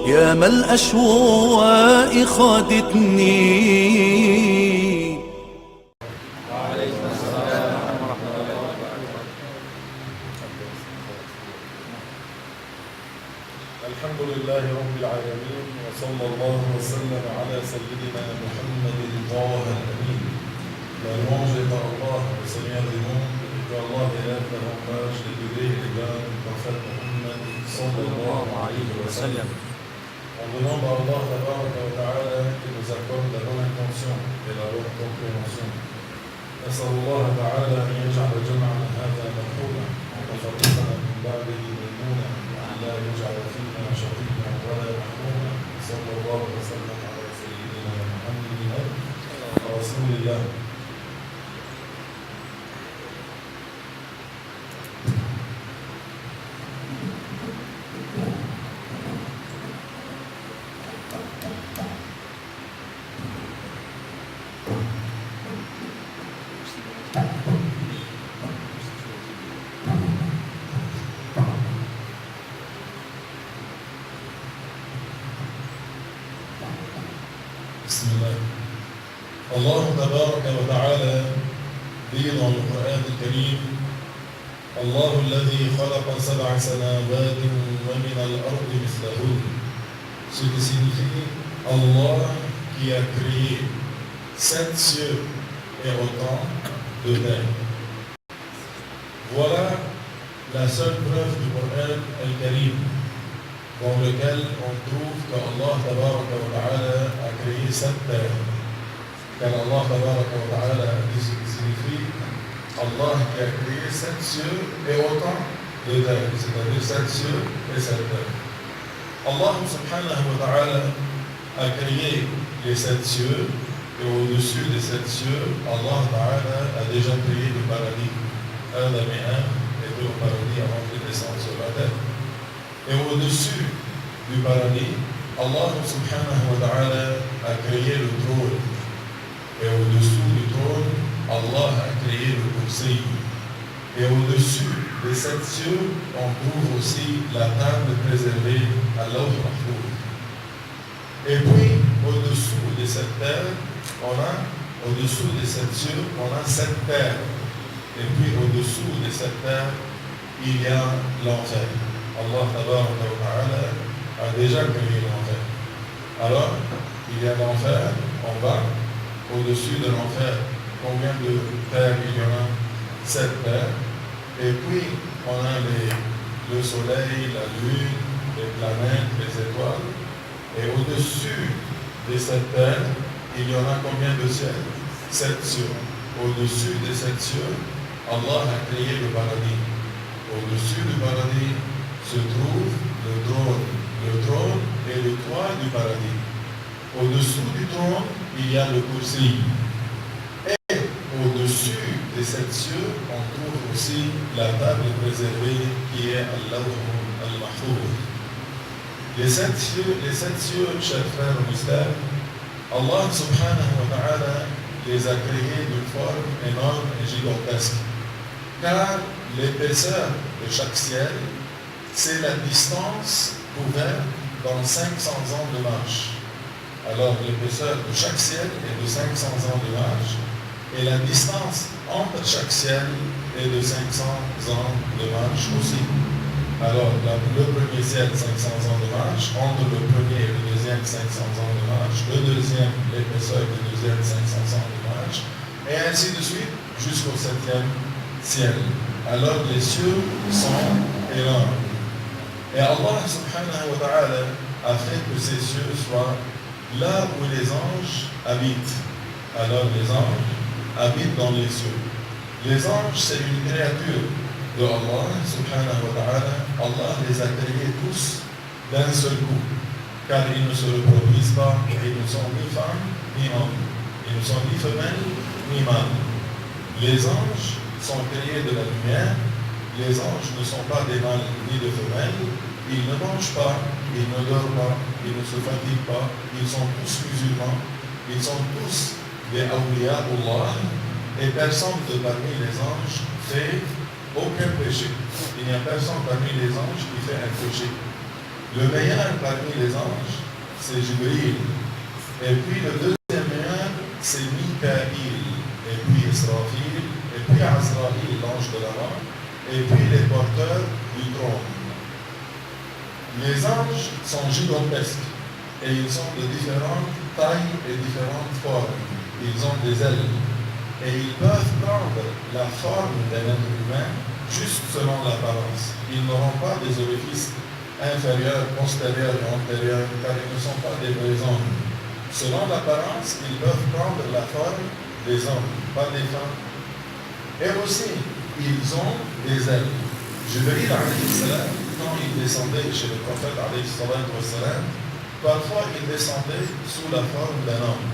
يا ما الأشواق خادتني. الحمد لله رب العالمين، وصلى الله وسلم على سيدنا محمد طه الأمين. La louange est à Allah, le Seigneur des mondes, et que Allah élève davantage les degrés et les grades du prophète Muhammad sallallahu alayhi wa sallam. On demande à Allah tabaraka wa ta'ala qu'il nous accorde la bonne intention et la bonne compréhension. نسأل الله تعالى أن يجعل جمعنا هذا مرحوما وتفرقنا من بعده ميمونا وأن لا يجعل فينا شقيا ولا محروما. صلى الله وسلم على سيدنا محمد رسول الله. بسم الله. الله تبارك وتعالى dit dans le Coran الكريم: الله الذي خلق سبع سماوات ومن الأرض مثلهن. Ce qui signifie Allah qui a créé 7 cieux et autant de terre. Voilà la seule preuve du Coran al-Karim dans lequel on trouve qu'Allah tabaraka wa ta'ala a créé 7 terres. Car Allah tabaraka wa ta'ala signifie Allah qui a créé 7 cieux et autant de terres, c'est-à-dire 7 cieux et 7 terres. Allah subhanahu wa ta'ala a créé les 7 cieux et au-dessus des 7 cieux, Allah ta'ala a déjà créé le paradis. Adam et Ève étaient au paradis avant de descendre sur la terre. Et au-dessus du paradis, Allah subhanahu wa ta'ala a créé le trône. Et au-dessous du trône, Allah a créé le kursi. Et au-dessus des 7 cieux, on trouve aussi la table préservée à l'Awh Mahfouz. Et puis, au-dessous des 7 terres, au-dessous des 7 cieux, on a 7 terres. Et puis, au-dessous des 7 terres, il y a l'enfer. Allah tabaraka wa ta'ala a déjà créé l'enfer. Alors, il y a l'enfer en bas, au-dessus de l'enfer. Combien de terres il y en a? 7 terres. Et puis, on a le soleil, la lune, les planètes, les étoiles. Et au-dessus des 7 terres, il y en a combien de cieux? 7 cieux. Au-dessus des 7 cieux, Allah a créé le paradis. Au-dessus du paradis se trouve le trône. Le trône est le toit du paradis. Au-dessous du trône, il y a le kursi. Et au-dessus des 7 cieux, on trouve aussi la table préservée qui est Al-Lawh al-Mahfouz. Les 7 cieux, chers frères au mystère, Allah subhanahu wa ta'ala les a créés d'une forme énorme et gigantesque. Car l'épaisseur de chaque ciel, c'est la distance couverte dans 500 ans de marche. Alors l'épaisseur de chaque ciel est de 500 ans de marche et la distance entre chaque ciel est de 500 ans de marche aussi. Alors le premier ciel, 500 ans de marche, entre le premier et le deuxième, 500 ans de marche, le deuxième, l'épaisseur du deuxième, 500 ans de marche, et ainsi de suite jusqu'au 7e ciel. Alors les cieux sont énormes. Et Allah subhanahu wa ta'ala a fait que ces cieux soient là où les anges habitent. Alors les anges habitent dans les cieux. Les anges, c'est une créature de Allah subhanahu wa ta'ala. Allah les a créés tous d'un seul coup. Car ils ne se reproduisent pas, ils ne sont ni femmes ni hommes. Ils ne sont ni femelles ni mâles. Les anges sont créés de la lumière. Les anges ne sont pas des mâles ni des femelles. Ils ne mangent pas, ils ne dorment pas, ils ne se fatiguent pas. Ils sont tous musulmans. Ils sont tous des awliya Allah. Et personne de parmi les anges fait aucun péché. Il n'y a personne parmi les anges qui fait un péché. Le meilleur parmi les anges, c'est Jibril. Et puis le deuxième meilleur, c'est Mikaïl. Et puis Israfil. Et puis Azraïl, l'ange de la mort. Et puis les porteurs du trône. Les anges sont gigantesques. Et ils sont de différentes tailles et différentes formes. Ils ont des ailes. Et ils peuvent prendre la forme d'un être humain juste selon l'apparence. Ils n'auront pas des orifices inférieurs, postérieurs et antérieurs, car ils ne sont pas des vrais hommes. Selon l'apparence, ils peuvent prendre la forme des hommes, pas des femmes. Et aussi, ils ont des ailes. Jibril, quand il descendait chez le prophète, parfois il descendait sous la forme d'un homme.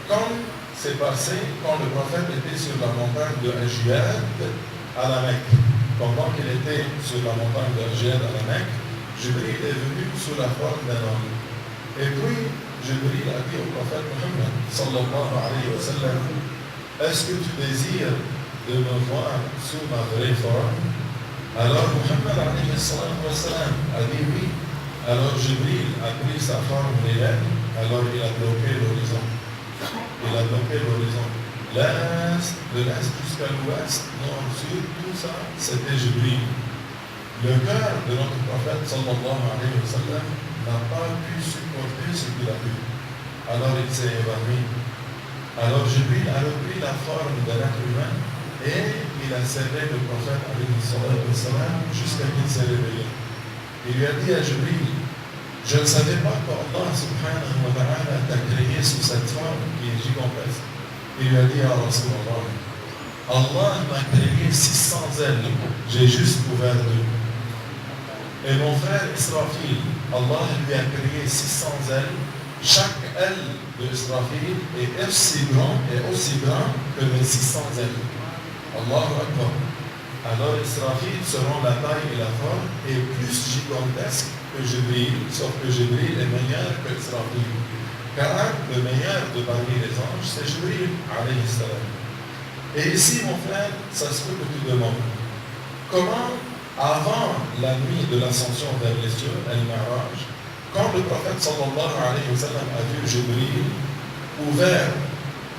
Comme c'est passé quand le prophète était sur la montagne de Ajiyad à la Mecque. Pendant qu'il était sur la montagne de Ajiyad à la Mecque, Jibril est venu sous la forme d'un homme. Et puis, Jibril a dit au prophète Muhammad, sallallahu alayhi wa sallam, est-ce que tu désires de me voir sous ma vraie forme? Alors Muhammad alayhi wa sallam a dit oui. Alors Jibril a pris sa forme réelle, alors il a bloqué l'horizon. Il a bloqué l'horizon. L'est, de l'est jusqu'à l'ouest, nord, sud, tout ça, c'était Jibril. Le cœur de notre prophète, sallallahu alayhi wa sallam, n'a pas pu supporter ce qu'il a vu. Alors il s'est évanoui. Alors Jibril a repris la forme d'un être humain et il a serré le prophète alayhi wa sallam jusqu'à qu'il s'est réveillé. Il lui a dit à Jibril, je ne savais pas qu'Allah subhanahu wa ta'ala t'a créé sous cette forme qui est gigantesque. Il lui a dit à Rasulallah, Allah m'a créé 600 ailes, j'ai juste ouvert 2. Et mon frère Israfil, Allah lui a créé 600 ailes, chaque aile de Israfil est aussi grand que les 600 ailes. Allahu Akbar. Alors Israfil, selon la taille et la forme, est plus gigantesque que Jibril, sauf que Jibril est meilleur que Israfil. Car le meilleur de parmi les anges, c'est Jibril, alayhi salam. Et ici, mon frère, ça se peut que tu demandes, comment, avant la nuit de l'ascension vers les cieux, Al-Ma'raj, quand le prophète sallallahu alayhi wa sallam a vu Jibril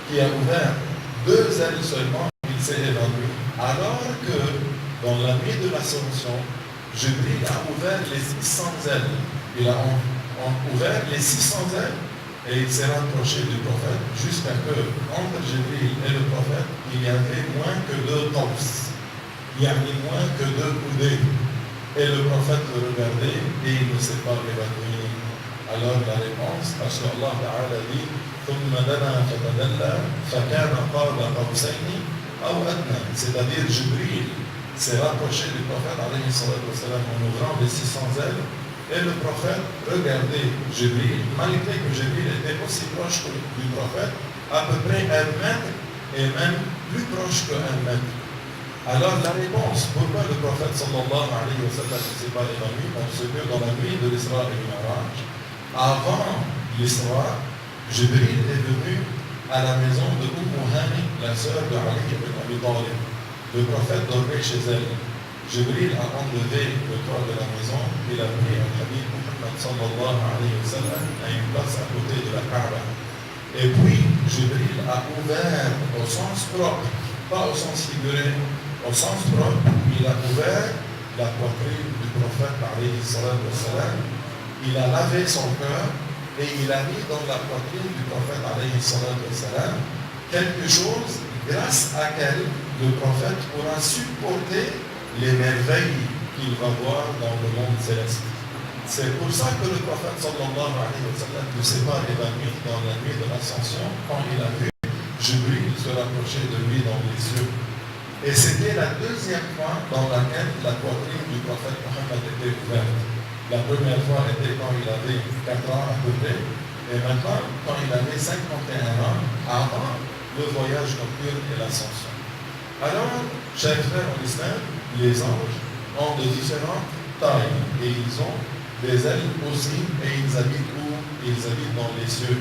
qui a ouvert 2 ailes seulement, il s'est évanoui. Alors que dans la nuit de l'ascension, Jibril a ouvert les 600 ailes. Il a ouvert les 600 ailes et il s'est rapproché du prophète jusqu'à que, entre Jibril et le prophète, il y avait moins que 2 torses. Il y avait moins que 2 coudées. Et le prophète le regardait et il ne s'est pas évanoui. Alors la réponse, parce que Allah Ta'ala dit ثم دنا فتدلى فكان قاب قوسين أو أدنى. C'est-à-dire Jibril s'est rapproché du prophète alayhi salatu wa salam en ouvrant les 600 ailes et le prophète regardait Jibril, malgré que Jibril était aussi proche du prophète, à peu près 1 mètre et même plus proche que 1 mètre. Alors la réponse, pourquoi le prophète sallallahu alayhi wa sallam ne s'est pas évanoui? Parce que dans la nuit de l'Isra et du Mi'raj, avant l'Isra, Jibril est venu à la maison de Hani, la sœur de Ali ibn Abi Talib. Le prophète dormait chez elle. Jibril a enlevé le toit de la maison, il a pris un habit Muhammad sallallahu alayhi wa sallam à une place à côté de la Kaaba. Et puis, Jibril a ouvert au sens propre, pas au sens figuré, au sens propre, il a ouvert la poitrine du prophète alayhi salatu wa sallam, il a lavé son cœur et il a mis dans la poitrine du prophète alayhi salatu wa sallam quelque chose grâce à laquelle le prophète pourra supporter les merveilles qu'il va voir dans le monde céleste. C'est pour ça que le prophète sallallahu alayhi wa sallam ne s'est pas évanoui dans la nuit de l'ascension quand il a vu Jibril se rapprocher de lui dans les cieux. Et c'était la 2e fois dans laquelle la poitrine du prophète Mohammed était ouverte. La première fois était quand il avait 4 ans à peu près, et maintenant quand il avait 51 ans, avant le voyage nocturne et l'ascension. Alors, chers frères en islam, les anges ont de différentes tailles et ils ont des ailes aussi et ils habitent où? Ils habitent dans les cieux.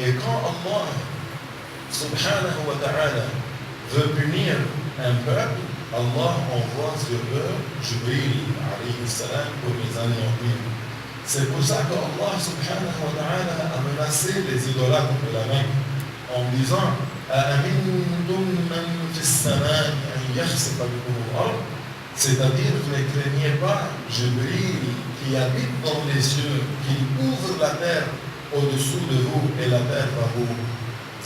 Et quand Allah subhanahu wa ta'ala veut punir un peuple, Allah envoie sur eux Jibril alayhi salam pour les anéantir. C'est pour ça que Allah subhanahu wa ta'ala a menacé les idolâtres de la Mecque en disant أَأَمِنْتُمْ مَنْ فِي السَّمَاءِ أَنْ يَخْسِفَ بِكُمُ الْأَرْضِ. C'est-à-dire, vous ne craignez pas Jibril qui habite dans les cieux, qui ouvre la terre au-dessous de vous et la terre va vous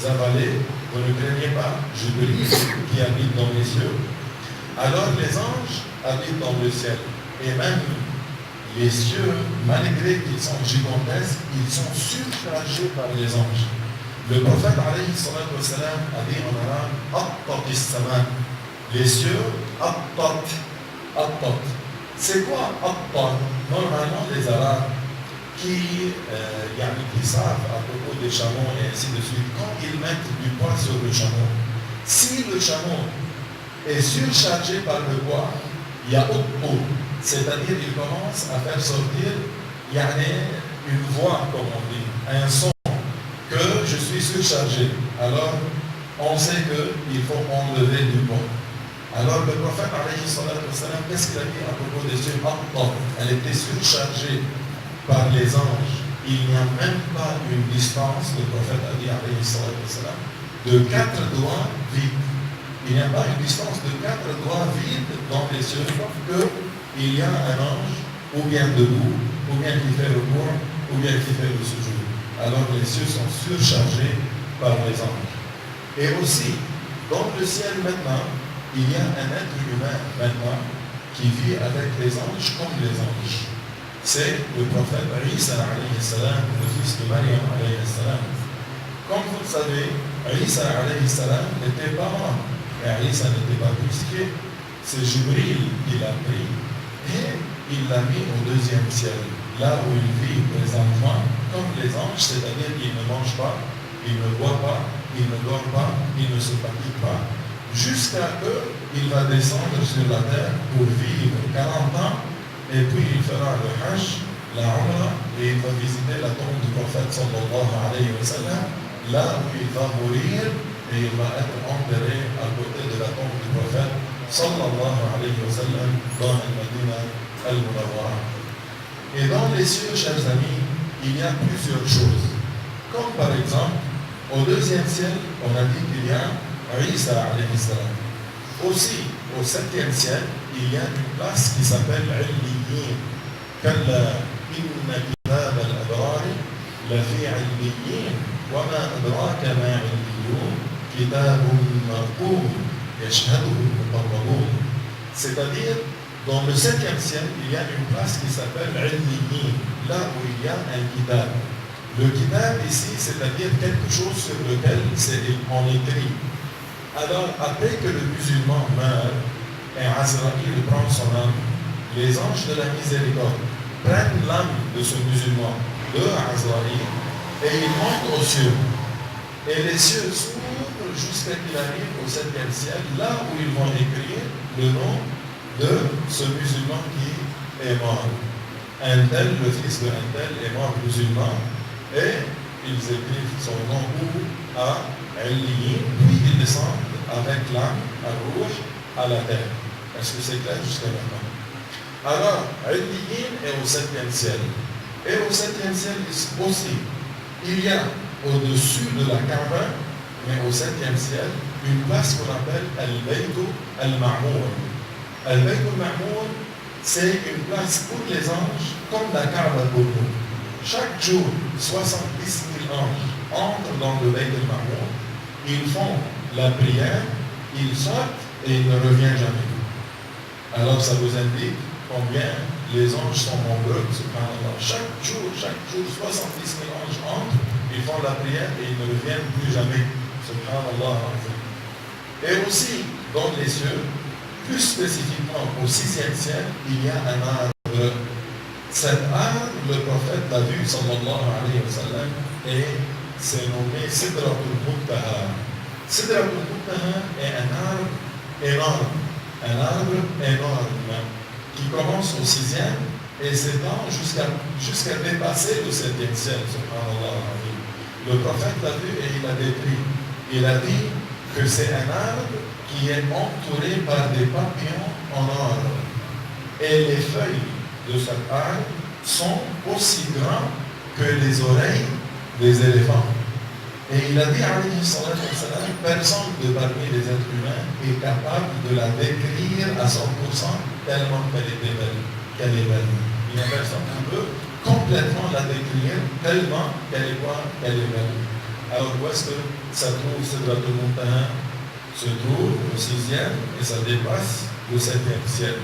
avaler. Vous ne craignez pas Jibril qui habite dans les cieux. Alors les anges habitent dans le ciel. Et même les cieux, malgré qu'ils sont gigantesques, ils sont surchargés par les anges. Le prophète alayhi salatu wa salam a dit en arabe Attat is-sama. Les cieux, Attat. Attat. C'est quoi Attat? Normalement, les Arabes qui savent à propos des chameaux et ainsi de suite, quand ils mettent du poids sur le chameau, si le chameau est surchargé par le poids, il y a Attat. C'est-à-dire qu'il commence à faire sortir une voix, comme on dit, un son, que je suis surchargé. Alors, on sait qu'il faut enlever du poids. Alors, le prophète, alayhi salatu wa salam, qu'est-ce qu'il a dit à propos des cieux? Elle était surchargée par les anges. Il n'y a même pas une distance, le prophète a dit, alayhi salatu wa salam, de 4 doigts vides. Il n'y a pas une distance de 4 doigts vides dans les cieux, qu'il y a un ange, ou bien debout, ou bien qui fait le cours, ou bien qui fait le sujoud. Alors les cieux sont surchargés par les anges. Et aussi, dans le ciel maintenant, il y a un être humain maintenant qui vit avec les anges comme les anges. C'est le prophète Isa alayhi salam, le fils de Maryam alayhi salam. Comme vous le savez, Isa alayhi salam n'était pas mort. Et Isa n'était pas crucifié. C'est Jibril qui l'a pris et il l'a mis au 2e ciel, là où il vit présentement comme les anges, c'est-à-dire qu'il ne mange pas, il ne boit pas, il ne dort pas, il ne se fatigue pas, jusqu'à ce qu'il va descendre sur la terre pour vivre 40 ans, et puis il fera le Hajj, la Umrah, et il va visiter la tombe du prophète sallallahu alayhi wa sallam, là où il va mourir, et il va être enterré à côté de la tombe du prophète sallallahu alayhi wa sallam dans la Medina al-Munawwara. Et dans les cieux, chers amis, il y a plusieurs choses. Comme par exemple, au 2e ciel, on a dit qu'il y a Isa alayhi salam. Aussi, au 7e ciel, il y a une place qui s'appelle Illiyin. Kalla inna kitab al-abrari lafi Illiyin wa ma adraka ma Illiyun kitabun marqum yashhaduhu al-muqarrabun. C'est-à-dire, dans le 7e ciel, il y a une place qui s'appelle Illiyin, là où il y a un kitab. Le kitab ici, c'est-à-dire quelque chose sur lequel on écrit. Alors, après que le musulman meurt, et Azraïl prend son âme, les anges de la miséricorde prennent l'âme de ce musulman, de Azraïl, et ils montent aux cieux. Et les cieux s'ouvrent jusqu'à qu'il arrive au 7e ciel, là où ils vont écrire le nom de ce musulman qui est mort. Un tel, le fils de un tel, est mort musulman, et ils écrivent son nom à Illiyin, puis ils descendent avec l'âme, à rouge, à la terre. Est-ce que c'est clair jusqu'à maintenant? Alors, Illiyin est au 7e ciel. Et au 7e ciel aussi, il y a au-dessus de la Kaaba, mais au 7e ciel, une place qu'on appelle Al-Baytu Al-Ma'mour. Al-Baytu Al-Ma'mour, c'est une place pour les anges, comme la Kaaba pour nous. Chaque jour, 70 000 anges entrent dans le Bayt al-Ma'mour, ils font la prière, ils sortent et ils ne reviennent jamais. Alors ça vous indique combien les anges sont nombreux, subhanallah. Chaque jour, 70 000 anges entrent, ils font la prière et ils ne reviennent plus jamais, subhanallah. Et aussi, dans les cieux, plus spécifiquement au 6e ciel, il y a un arbre. Cet arbre, le prophète l'a vu, sallallahu alayhi wa sallam, et c'est nommé Sidratul Muntaha. Sidratul Muntaha est un arbre énorme, qui commence au 6e et s'étend jusqu'à dépasser le 7e ciel, subhanallah. Le prophète l'a vu et il l'a décrit. Il a dit que c'est un arbre qui est entouré par des papillons en or. Et les feuilles de cet arbre sont aussi grands que les oreilles des éléphants. Et il a dit, alayhi salatu wa salam, personne de parmi les êtres humains est capable de la décrire à 100% tellement qu'elle était belle, qu'elle est belle. Il n'y a personne qui peut complètement la décrire tellement qu'elle est quoi, qu'elle est belle. Alors où est-ce que ça trouve Sidratul Muntaha? Se trouve au 6e et ça dépasse le 7e ciel.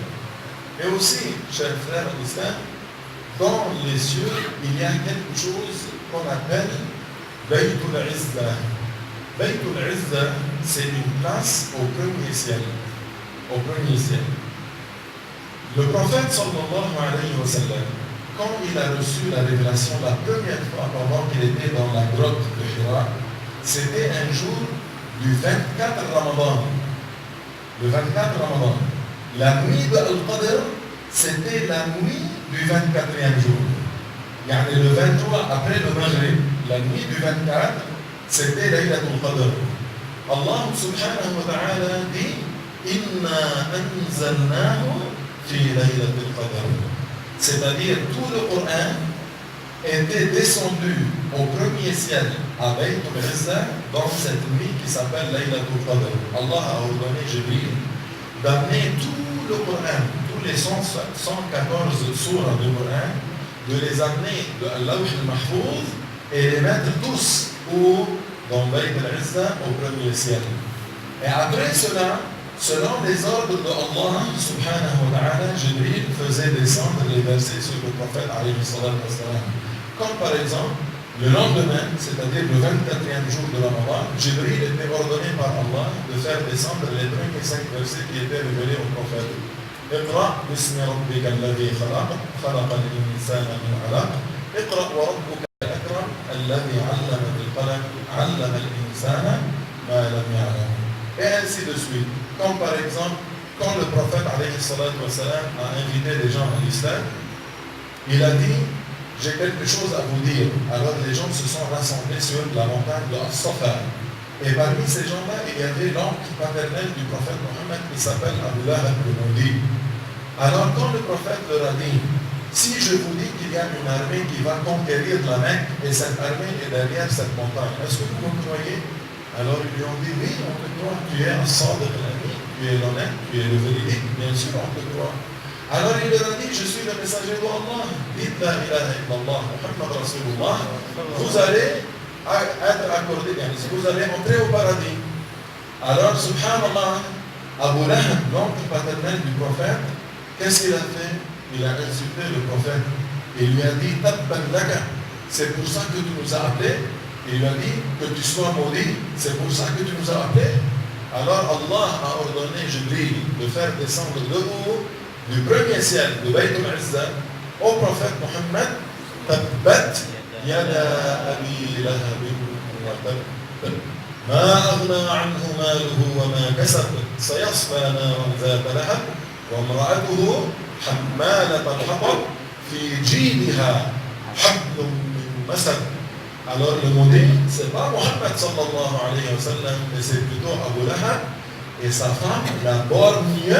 Et aussi, chers frères en islam, dans les cieux, il y a quelque chose qu'on appelle Baytul Izza. Baytul Izza, c'est une place au premier ciel. Au premier ciel. Le prophète sallallahu alayhi wa sallam, quand il a reçu la révélation la première fois pendant qu'il était dans la grotte de Hira, c'était un jour du 24 Ramadan. Le 24 Ramadan. La nuit de Al-Qadr, c'était la nuit du 24e jour. Yani le 23 après le Maghrib, la nuit du 24, c'était Laylatul Qadr. Allah subhanahu wa ta'ala dit Inna anzalnahu fi Laylatul Qadr. C'est-à-dire tout le Coran était descendu au premier ciel à Baytul Izza dans cette nuit qui s'appelle Laylatul Qadr. Allah a ordonné Jibril d'amener tout le Coran, tous les 114 sourates du Coran, de les amener de Al-Lawh al-Mahfouz et les mettre tous dans Baytul Izza au premier ciel. Et après cela, selon les ordres de Allah subhanahu wa ta'ala, Jibril faisait descendre les versets sur le prophète alayhi salatu wa salam. Comme par exemple, le lendemain, c'est-à-dire le 24e jour de Ramadan, Jibril était ordonné par Allah de faire descendre les premiers 5 versets qui étaient révélés au prophète. اقرأ باسم ربك الذي خلق خلق الإنسان من علق اقرأ وربك الأكرم الذي علم بالقلم علم الإنسان ما لم يعلم. Et ainsi de suite. Comme par exemple, quand le prophète alayhi salatu wa salam a invité les gens à l'islam, il a dit j'ai quelque chose à vous dire. Alors les gens se sont rassemblés sur la montagne de As-Safa. Et parmi ces gens-là, il y avait l'oncle paternel du prophète Mohammed qui s'appelle Abu Lahab al-Mudi. Alors quand le prophète leur a dit, si je vous dis qu'il y a une armée qui va conquérir la Mecque et cette armée est derrière cette montagne, est-ce que vous me croyez? Alors ils lui ont dit, oui, on te croit, tu es un sadiq al-amin, tu es l'honnête, tu es le véridique, bien sûr on te croit. Alors il leur a dit, je suis le messager d'Allah, dites la ilaha illallah, Muhammad Rasulullah, vous allez être accordé, vous allez entrer au paradis. Alors, subhanallah, Abu Lahab, l'oncle paternel du prophète, qu'est-ce qu'il a fait? Il a insulté le prophète. Il lui a dit, Tabban laka, c'est pour ça que tu nous as appelés. Il lui a dit que tu sois maudit, c'est pour ça que tu nous as appelés. Alors Allah a ordonné Jibril de faire descendre de haut du premier ciel de Baytul Izza au prophète Mohammed, Tabbat yada abi lahab wa tabb ma aghna anhu maluhu wa ma kasab sayasla naran ذات لهب وامرأته حمالة الحطب في جيدها حبل من مسد. Alors le maudit, c'est pas Mohammed sallallahu alayhi wa sallam, mais c'est plutôt Abu Lahab et sa femme, la borgne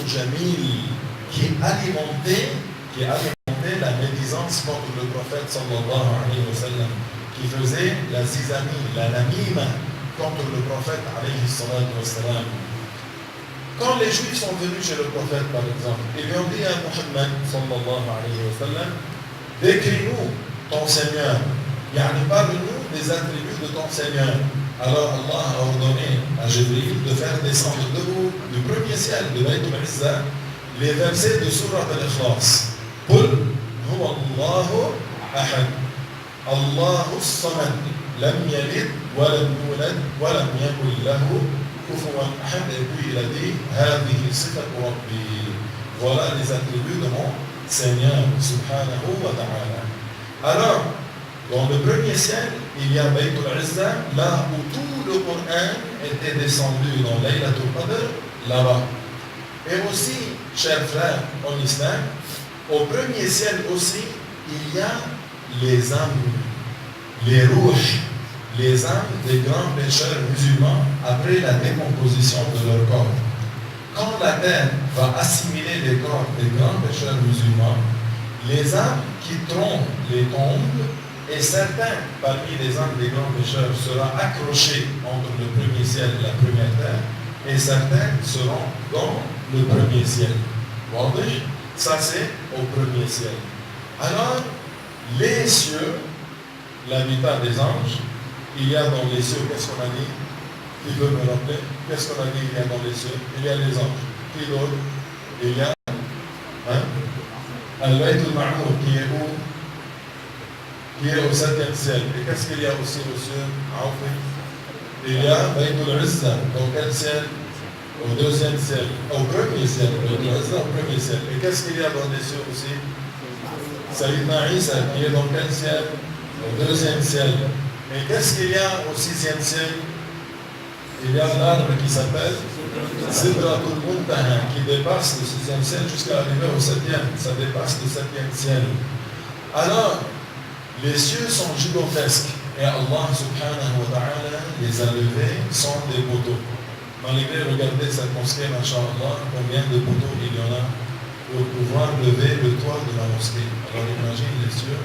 Jamil, qui alimentait la médisance contre le prophète sallallahu alayhi wa sallam, qui faisait la zizanie, la namima contre le prophète alayhi salatu wa sallam. Quand les Juifs sont venus chez le prophète, par exemple, ils lui ont dit à Mohammed sallallahu alayhi wa sallam, décris-nous ton Seigneur. Parle-nous des attributs de ton Seigneur. Alors Allah a ordonné à Jibril de faire descendre de haut du premier ciel de Baytul Izza les versets de Surat al-Ikhlas. Qul huwa Allahu ahad, Allahu as-samad, lam yalid wa lam yulad wa lam yakul lahu kufuwan ahad. Et puis il a dit hadhihi sifatu rabbi, voilà les attributs de mon Seigneur subhanahu wa ta'ala. Alors dans le premier ciel, il y a Baytul Izza, là où tout le Coran était descendu dans Laylatul Qadr, là-bas. Et aussi, chers frères en islam, au premier ciel aussi, il y a les âmes, les rouges, les âmes des grands pécheurs musulmans après la décomposition de leur corps. Quand la terre va assimiler les corps des grands pécheurs musulmans, les âmes quitteront les tombes et certains parmi les âmes des grands pécheurs seront accrochés entre le premier ciel et la première terre et certains seront dans le premier ciel. Voyez, ça c'est au premier ciel. Alors, les cieux, l'habitat des anges, il y a dans les cieux, qu'est-ce qu'on a dit? Qui veut me rappeler? Qu'est-ce qu'on a dit il y a dans les cieux? Il y a les anges. Qui d'autre? Il y a Al-Bayt al-Ma'mour qui est où? Qui est au 7e ciel. Et qu'est-ce qu'il y a aussi au ciel? Il y a Bayt al-Izza. Dans quel ciel? Au 2e ciel. Au 1er ciel. Bayt al-Izza au 1er ciel. Et qu'est-ce qu'il y a dans les cieux aussi? Sayyidina Isa qui est dans quel ciel? Au 2e ciel. Et qu'est-ce qu'il y a au 6e ciel? Il y a l'arbre qui s'appelle Sidratul Muntaha qui dépasse le 6e ciel jusqu'à arriver au 7e. Ça dépasse le 7e ciel. Alors, les cieux sont gigantesques et Allah subhanahu wa ta'ala les a levés sans des poteaux. Malgré, regardez cette mosquée, masha'Allah, combien de poteaux il y en a pour pouvoir lever le toit de la mosquée. Alors imagine les cieux,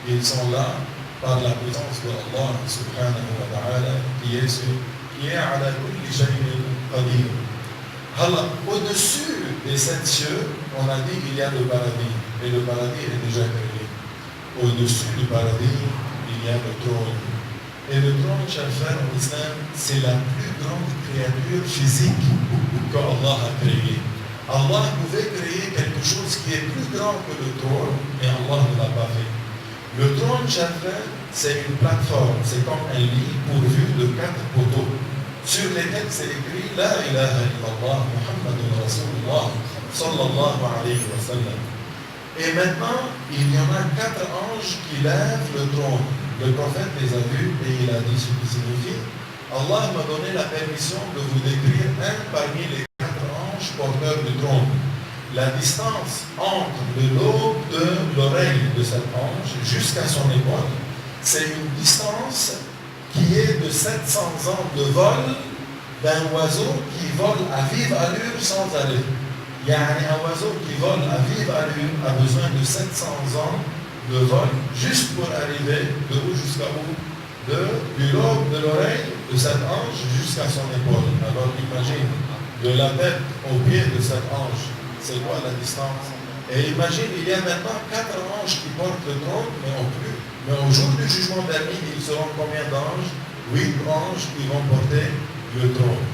ils sont là par la puissance de Allah subhanahu wa ta'ala qui est ala kulli shay'in qadir. Alors, au-dessus des 7 cieux, on a dit qu'il y a le paradis. Et le paradis est déjà créé. Au-dessus du paradis, il y a le trône. Et le trône, chers frères, en islam, c'est la plus grande créature physique qu'Allah a créée. Allah pouvait créer quelque chose qui est plus grand que le trône, mais Allah ne l'a pas fait. Le trône, chers frères, c'est une plateforme, c'est comme un lit pourvu de 4 poteaux, sur lesquels c'est écrit La ilaha illallah Muhammadun Rasulullah sallallahu alayhi wa sallam. Et maintenant, il y en a 4 anges qui lèvent le trône. Le prophète les a vus et il a dit ce qui signifie Allah m'a donné la permission de vous décrire un parmi les 4 anges porteurs du trône. La distance entre le lobe de l'oreille de cet ange jusqu'à son épaule, c'est une distance qui est de 700 ans de vol d'un oiseau qui vole à vive allure sans arrêt. Il y a un oiseau qui vole à vive allure a besoin de 700 ans de vol juste pour arriver de où jusqu'à où? Du lobe de l'oreille de cet ange jusqu'à son épaule. Alors imagine, de la tête au pied de cet ange, c'est quoi la distance? Et imagine, il y a maintenant 4 anges qui portent le trône, mais en plus. Mais au jour du jugement dernier, ils seront combien d'anges? 8 anges qui vont porter le trône.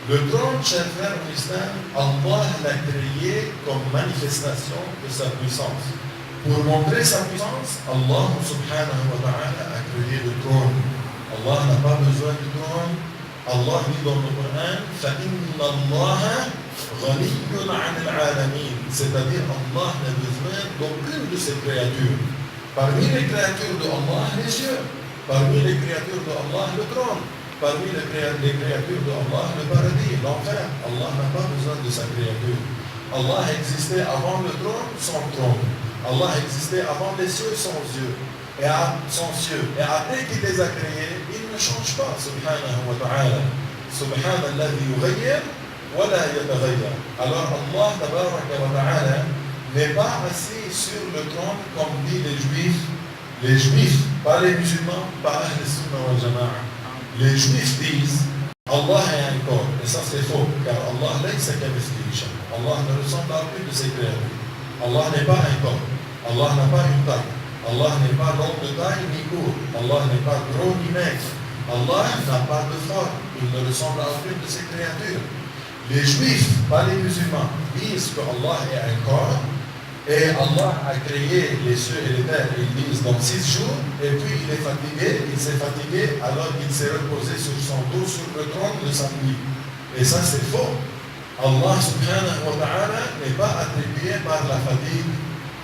Le trône, chers frères en islam, Allah l'a créé comme manifestation de sa puissance. Pour montrer sa puissance, Allah subhanahu wa ta'ala a créé le trône. Allah n'a pas besoin du trône. Allah dit dans le Coran, فَإِنَّ اللَّهَ غَنِيٌّ عَنِ الْعَالَمِينَ. C'est-à-dire, Allah n'a besoin d'aucune de ses créatures. Parmi les créatures de Allah, les cieux. Parmi les créatures de Allah, le trône. Parmi les créatures de Allah, le paradis, l'enfer. Allah n'a pas besoin de sa créature. Allah existait avant le trône, son trône. Allah existait avant les cieux, sans yeux. Et son cieux. Et après qu'il les a créés, il ne change pas, subhanahu wa ta'ala. Subhanalladhi yughayyir wa la yataghayyar. Alors Allah, tabaraka wa ta'ala, n'est pas assis sur le trône comme disent les juifs, pas les musulmans, pas les sunnah wal jama'a. Les juifs disent Allah est un corps, et ça c'est faux, car Allah Allah ne ressemble à aucune de ses créatures. Allah n'est pas un corps, Allah n'a pas une taille, Allah n'est pas long de taille ni court, Allah n'est pas gros ni maigre, Allah n'a pas de forme, il ne ressemble à aucune de ses créatures. Les juifs, pas les musulmans, disent que Allah est un corps, et Allah a créé les cieux et les terres, ils disent, dans 6 jours, et puis il est fatigué, il s'est fatigué, alors il s'est reposé sur son dos, sur le trône le samedi. Et ça c'est faux. Allah subhanahu wa ta'ala n'est pas attribué par la fatigue.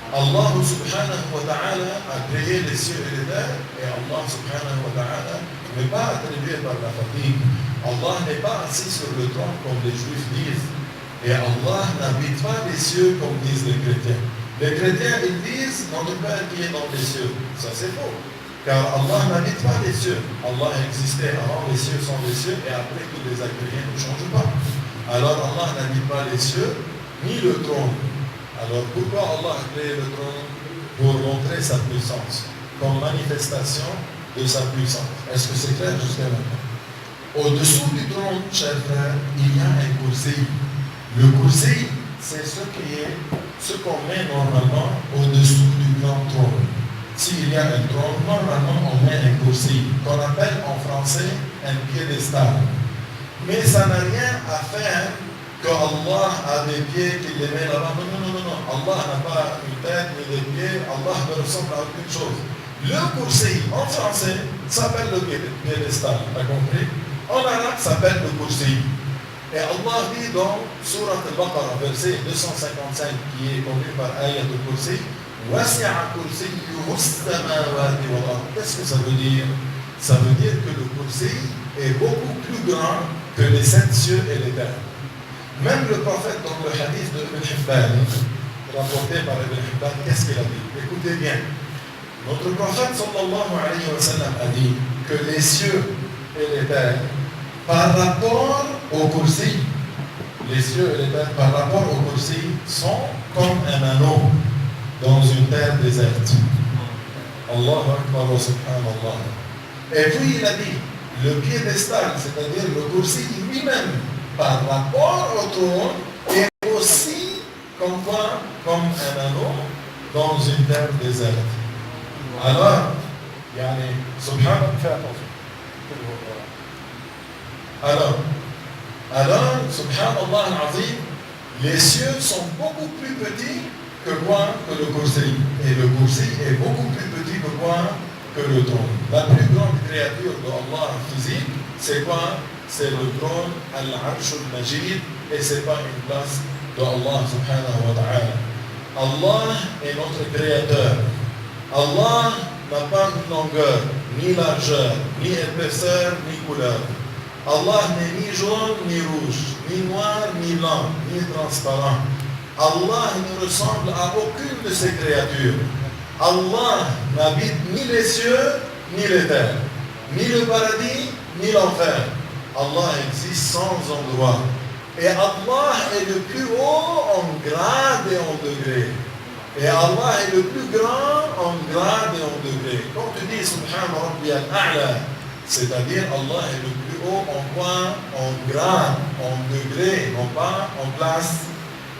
Allah subhanahu wa ta'ala a créé les cieux et les terres, et Allah subhanahu wa ta'ala n'est pas attribué par la fatigue. Allah n'est pas assis sur le trône comme les juifs disent. Et Allah n'habite pas les cieux comme disent les chrétiens. Les chrétiens, ils disent notre Père qui est dans les cieux. Ça c'est faux. Car Allah n'habite pas les cieux. Allah existait avant les cieux, sans les cieux, et après qu'il les a créés, ne change pas. Alors Allah n'habite pas les cieux, ni le trône. Alors pourquoi Allah a créé le trône? pour montrer sa puissance, comme manifestation de sa puissance. Est-ce que c'est clair jusqu'à maintenant? Au-dessous du trône, chers frères, il y a un kursi. Le kursi, c'est ce qu'on met normalement au-dessous du grand trône. S'il y a un trône, normalement on met un kursi, qu'on appelle en français un piédestal. Mais ça n'a rien à faire que Allah a des pieds qu'il les met là-bas. Non. Allah n'a pas une tête ni des pieds. Allah ne ressemble à aucune chose. Le kursi, en français, s'appelle le piédestal. T'as compris? En arabe, ça s'appelle le kursi. Et Allah dit dans Surat al-Baqarah, verset 255, qui est connu par Ayat al-Kursi, Wasi'a kursiyyuhu as-samawati wal ard. Qu'est-ce que ça veut dire? Ça veut dire que le kursi est beaucoup plus grand que les 7 cieux et les terres. Même le prophète, dans le hadith de Ibn Hibban, rapporté par Ibn Hibban, qu'est-ce qu'il a dit? Écoutez bien. Notre prophète, sallallahu alayhi wa sallam, a dit que les cieux et les terres, par rapport au kursi, les cieux et les terres, par rapport au kursi, sont comme un anneau dans une terre déserte. Allahu Akbar wa subhanallah. Et puis il a dit, le piédestal, c'est-à-dire le kursi lui-même, par rapport au trône, est aussi comme quoi, comme un anneau dans une terre déserte. Alors, subhanallah, fais attention. Alors, subhanallah al-azim, les cieux sont beaucoup plus petits que quoi? Que le kursi. Et le kursi est beaucoup plus petit que quoi? Que le trône. La plus grande créature de Allah physique, c'est quoi? C'est le trône Al-Arsh al-Majid, et ce n'est pas une place de Allah subhanahu wa ta'ala. Allah est notre créateur. Allah n'a pas une longueur, ni largeur, ni épaisseur, ni couleur. Allah n'est ni jaune, ni rouge, ni noir, ni blanc, ni transparent. Allah ne ressemble à aucune de ses créatures. Allah n'habite ni les cieux, ni les terres, ni le paradis, ni l'enfer. Allah existe sans endroit. Et Allah est le plus haut en grade et en degré. Et Allah est le plus grand en grade et en degré. Quand tu dis Subhana Rabbi al-A'la, c'est-à-dire Allah est le plus haut en quoi? En grade, en degré, non pas en place.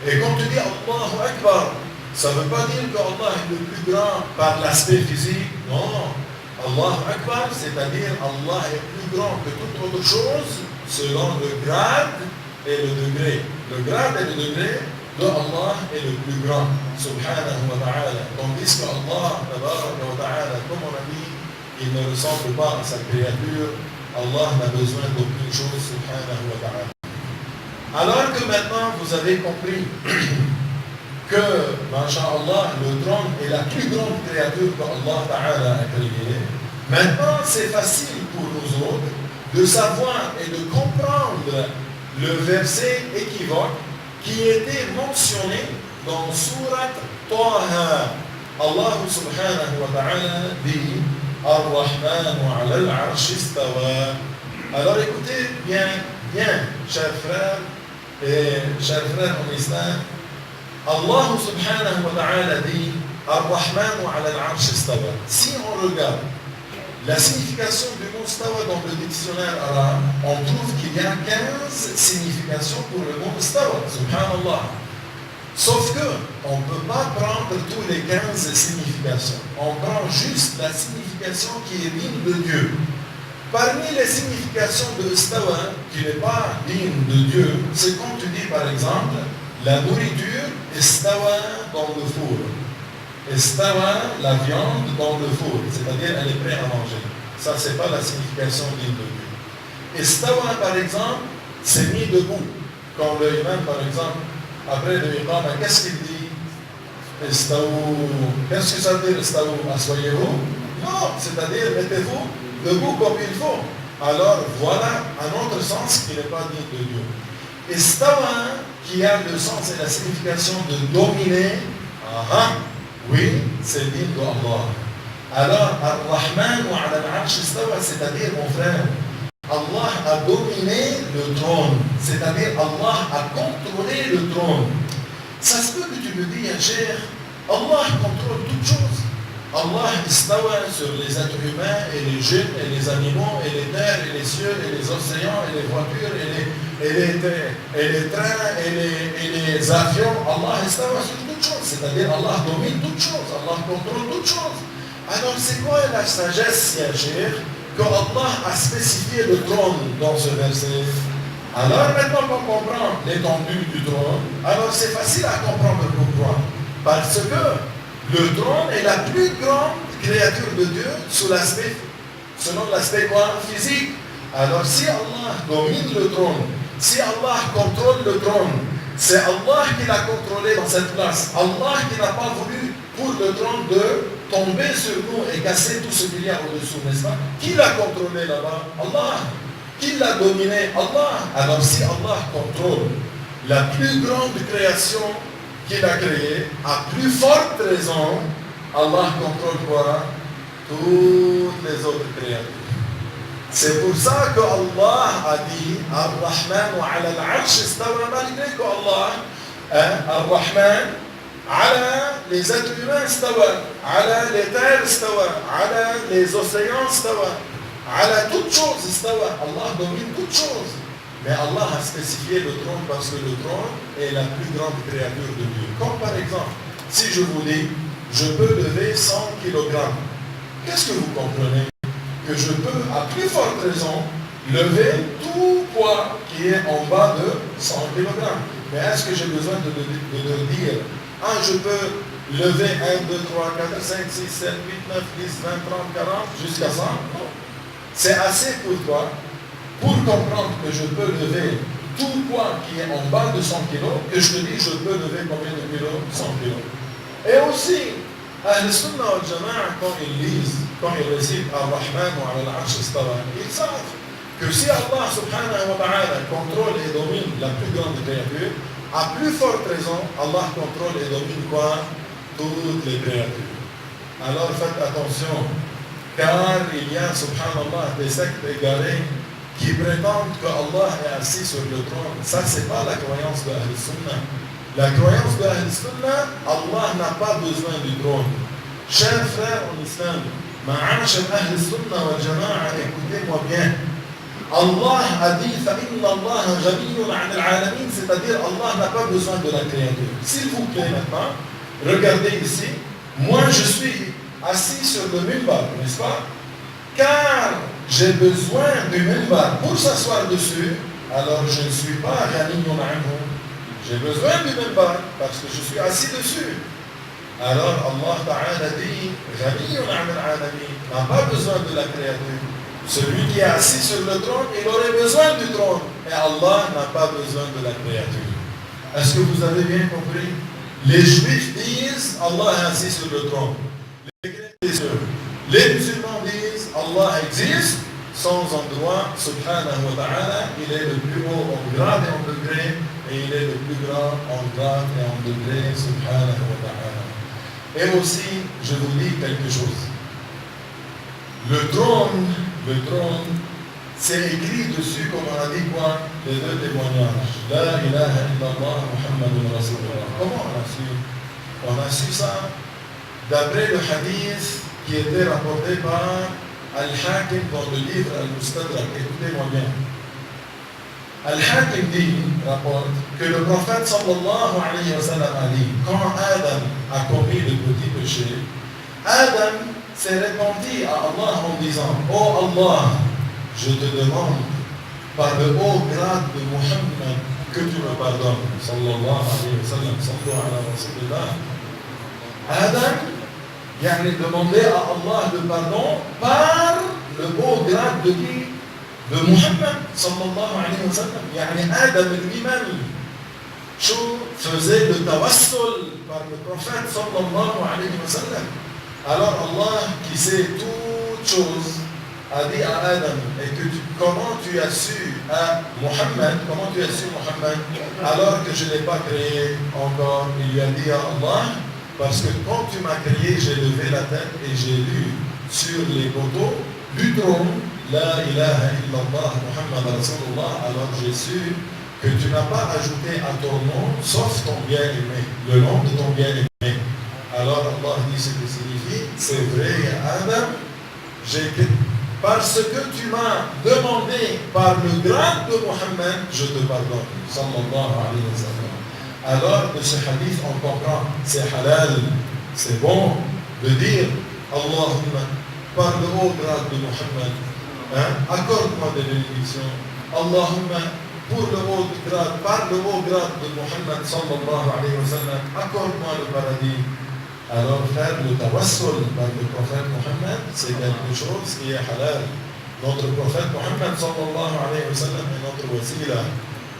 Et quand tu dis Allahu Akbar, ça ne veut pas dire que Allah est le plus grand par l'aspect physique. Non. Allahu Akbar, c'est-à-dire Allah est plus grand que toute autre chose selon le grade et le degré. Le grade et le degré de Allah est le plus grand, subhanahu wa ta'ala. Tandis que Allah, tabaraka wa ta'ala, comme on a dit, il ne ressemble pas à sa créature. Allah n'a besoin d'aucune chose, subhanahu wa ta'ala. Alors que maintenant vous avez compris que, masha'Allah, le trône est la plus grande créature que Allah ta'ala a créée, maintenant c'est facile pour nous autres de savoir et de comprendre le verset équivoque qui était mentionné dans Surat Taha. Allah subhanahu wa ta'ala dit Ar-Rahman ala al-Arsh istawa. Alors écoutez bien, chers frères et chers frères en islam, Allah subhanahu wa ta'ala dit Ar-Rahman ala al-Arsh istawa. Si on regarde la signification du mot stawa dans le dictionnaire arabe, on trouve qu'il y a 15 significations pour le mot stawa, subhanallah. Sauf que on ne peut pas prendre tous les 15 significations. On prend juste la signification qui est digne de Dieu. Parmi les significations de stawa, qui n'est pas digne de Dieu, c'est quand tu dis par exemple, la nourriture stawa dans le four. Stawa, la viande dans le four, c'est-à-dire elle est prête à manger. Ça, c'est pas la signification digne de Dieu. Stawa, par exemple, c'est mis debout. Quand le imam, par exemple, après le imam, qu'est-ce qu'il dit? Staou. Qu'est-ce que ça veut dire, staou? Assoyez-vous? Non, c'est-à-dire mettez-vous debout comme il faut. Alors, voilà un autre sens qui n'est pas digne de Dieu. Stawa, qui a le sens et la signification de dominer, oui, c'est digne d'Allah. Alors, Ar-Rahman wa ala al-Arsh istawa, c'est-à-dire, mon frère, Allah a dominé le trône, c'est-à-dire Allah a contrôlé le trône. Ça se peut que tu me dis, cher, Allah contrôle toutes choses. Allah istawa sur les êtres humains et les djinns et les animaux et les terres et les cieux et les océans et les voitures et les trains et les avions. Allah istawa sur toutes choses, c'est-à-dire Allah domine toutes choses, Allah contrôle toutes choses. Alors c'est quoi la sagesse, ya cheikh, que Allah a spécifié le trône dans ce verset? Alors maintenant qu'on comprend l'étendue du trône, alors c'est facile à comprendre pourquoi. Parce que le trône est la plus grande créature de Dieu selon l'aspect quoi? Physique. Alors si Allah domine le trône, si Allah contrôle le trône, c'est Allah qui l'a contrôlé dans cette place. Allah qui n'a pas voulu pour le trône de tomber sur nous et casser tout ce qu'il y a au-dessous, n'est-ce pas? Qui l'a contrôlé là-bas? Allah. Qui l'a dominé? Allah. Alors si Allah contrôle la plus grande création qu'il a créée, à plus forte raison, Allah contrôle quoi? Toutes les autres créatures. C'est pour ça que Allah a dit Ar-Rahman wa ala al-Arsh istawa, malgré que Allah, Ar-Rahman, ala les êtres humains istawa, ala les terres istawa, ala les océans istawa, ala toutes choses istawa. Allah domine toutes choses. Mais Allah a spécifié le trône parce que le trône est la plus grande créature de Dieu. Comme par exemple, si je vous dis, je peux lever 100 kg, qu'est-ce que vous comprenez? Que je peux, à plus forte raison, lever tout poids qui est en bas de 100 kg. Mais est-ce que j'ai besoin de le dire? Ah, je peux lever 1, 2, 3, 4, 5, 6, 7, 8, 9, 10, 20, 30, 40, jusqu'à 100? Non. C'est assez pour toi, pour comprendre que je peux lever tout poids qui est en bas de 100 kg, que je te dis, je peux lever combien de kilos? 100 kg. Et aussi, Ahl-Sunnah wal Jama'a, quand ils lisent, quand ils récitent Ar-Rahman wa ala al-Arsh istawa, ils savent que si Allah subhanahu wa ta'ala contrôle et domine la plus grande créature, à plus forte raison, Allah contrôle et domine quoi? Toutes les créatures. Alors faites attention, car il y a, subhanallah, des sectes égarées qui prétendent que Allah est assis sur le trône. Ça, c'est pas la croyance de Ahl-Sunnah. La croyance de Ahl-Sunnah, Allah n'a pas besoin du trône. Chers frères en islam, ma'ashar Ahl-Sunnah wal Jama'a, écoutez-moi bien. Allah a dit فَإِنَّ اللَّهَ غَنِيٌّ عَنِ الْعَالَمِينَ, c'est-à-dire Allah n'a pas besoin de la créature. S'il vous plaît maintenant, regardez ici, moi je suis assis sur le minbar, n'est-ce pas? Car j'ai besoin du minbar pour s'asseoir dessus, alors je ne suis pas غَنِيٌّ عَنْهُ. J'ai besoin du minbar parce que je suis assis dessus. Alors Allah Ta'ala dit غَنِيٌّ عَنِ الْعَالَمِينَ, n'a pas besoin de la créature. Celui qui est assis sur le trône, il aurait besoin du trône. Et Allah n'a pas besoin de la créature. Est-ce que vous avez bien compris? Les juifs disent Allah est assis sur le trône. Les chrétiens disent, les musulmans disent Allah existe sans endroit, subhanahu wa ta'ala, il est le plus haut en grade et en degré, et il est le plus grand en grade et en degré, subhanahu wa ta'ala. Et aussi, je vous dis quelque chose. Le trône, c'est écrit dessus, comme on a dit quoi? Les deux témoignages. La ilaha illallah Muhammadun Rasulullah. Comment on a su? On a su ça d'après le hadith qui était rapporté par Al-Hakim dans le livre Al-Mustadrak. Écoutez-moi bien. Al-Hakim dit, rapporte, que le prophète sallallahu alayhi wa sallam a dit, quand Adam a commis le petit péché, Adam s'est repenti à Allah en disant, oh Allah, je te demande par le haut grade de Muhammad que tu me pardonnes. Sallallahu alayhi wa sallam, sallallahu alayhi wa sallam. Adam, il demandait à Allah le pardon par le haut grade de qui? De Muhammad sallallahu alayhi wa sallam. Adam lui-même faisait le tawassul par le prophète sallallahu alayhi wa sallam. Alors Allah, qui sait toutes choses, a dit à Adam, comment tu as su Muhammad, alors que je ne l'ai pas créé encore? Il lui a dit à Allah, parce que quand tu m'as créé, j'ai levé la tête et j'ai lu sur les poteaux du trône, La ilaha illallah Muhammad Rasulullah, alors j'ai su que tu n'as pas ajouté à ton nom, sauf ton bien-aimé, le nom de ton bien-aimé. Alors Allah dit ce que signifie, c'est vrai Adam, parce que tu m'as demandé par le grade de Mohammed, je te pardonne. Sallallahu alayhi wa sallam. Alors, de ce hadith, on comprend, c'est halal, c'est bon de dire Allahumma, par le haut grade de Mohammed, accorde-moi des bénédictions. Allahumma, pour le haut grade, par le haut grade de Mohammed sallallahu alayhi wa sallam, accorde-moi le paradis. Alors faire le tawassul par le prophète Mohammed, c'est quelque chose qui est halal. Notre prophète Mohammed sallallahu alayhi wa sallam est notre wasila.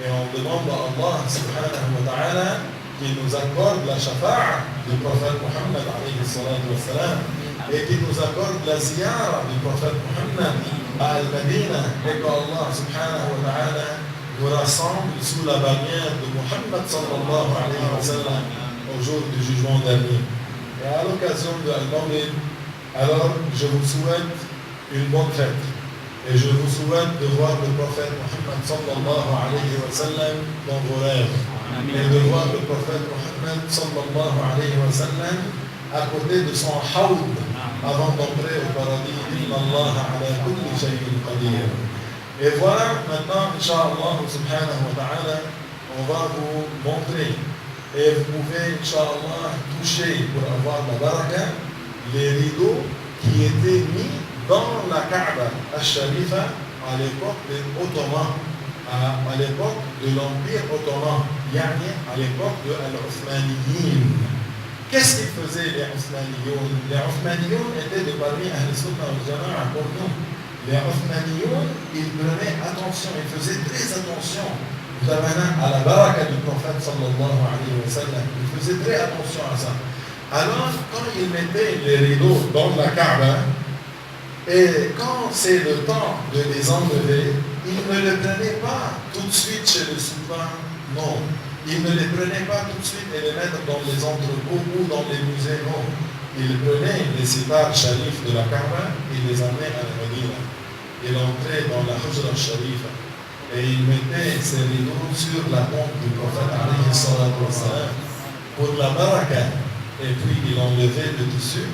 Et on demande à Allah subhanahu wa ta'ala qu'il nous accorde la shafa'a du prophète Mohammed alayhi salatu wa salam, et qu'il nous accorde la ziyara du prophète Mohammed à Al-Madina, et qu'Allah subhanahu wa ta'ala nous rassemble sous la bannière de Mohammed sallallahu alayhi wa sallam au jour du jugement dernier. Et à l'occasion de Al-Mawlid, alors je vous souhaite une bonne fête. Et je vous souhaite de voir le prophète Mohammed sallallahu alayhi wa sallam dans vos rêves. Et de voir le prophète Mohammed sallallahu alayhi wa sallam à côté de son hawd avant d'entrer au paradis. Inna Allah ala kulli shay'in qadir. Et voilà, maintenant, Inch'Allah subhanahu wa ta'ala, on va vous montrer. Et vous pouvez, Inch'Allah, toucher pour avoir la baraka, les rideaux qui étaient mis dans la Kaaba al-Sharifa à l'époque des Ottomans, à l'époque de l'Empire Ottoman, yani à l'époque de Al-Uthmaniyin. Qu'est-ce qu'ils faisaient les Uthmaniyoun? Les Uthmaniyoun étaient de parmi Ahl-Sunnah al-Jama'a pour nous. Les Uthmaniyoun, ils prenaient attention, ils faisaient très attention à la baraka du prophète sallallahu alayhi wa sallam. Ils faisaient très attention à ça. Alors, quand ils mettaient les rideaux dans la Kaaba, et quand c'est le temps de les enlever, ils ne les prenaient pas tout de suite chez le sultan, non. Ils ne les prenaient pas tout de suite et les mettre dans les entrepôts ou dans les musées, non. Ils prenaient les sitars sharifs de la Kaaba et les amenaient à la Médina. Ils entraient dans la Hujra al-Sharifa et ils mettaient ces rideaux sur la tombe du prophète alayhi salatu wa salam pour la baraka. Et puis ils enlevaient le tissu,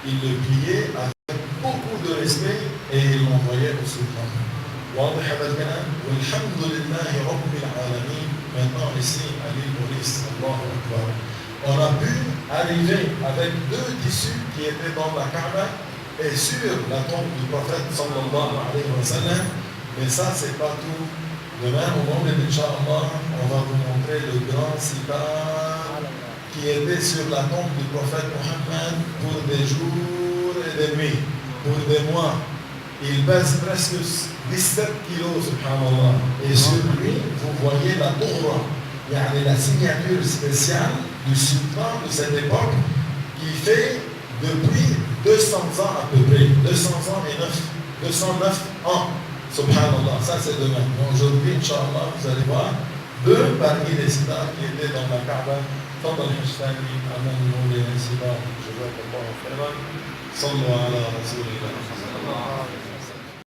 ils le pliaient avec beaucoup de respect et ils l'envoyaient au sultan. واضح هذا الكلام؟ والحمد لله رب العالمين. Maintenant ici à l'île Maurice, Allahu Akbar, on a pu arriver avec deux tissus qui étaient dans la Kaaba et sur la tombe du prophète sallallahu alayhi wa sallam. Mais ça c'est pas tout. Demain au moment d'Inch'Allah, on va vous montrer le grand sitar qui était sur la tombe du prophète Mohammed pour des jours et des nuits, pour des mois. Il pèse presque 17 kilos, subhanallah. Et sur lui, vous voyez la Torah, la signature spéciale du sultan de cette époque qui fait depuis 200 ans à peu près, 200 ans et 209 ans. Subhanallah, ça c'est demain. Aujourd'hui, Inch'Allah, vous allez voir deux parmi les sitas qui étaient dans la Kaaba. تفضل حشتاني أمام نور الانسباب جزاك الله خيرا صلوا على رسول الله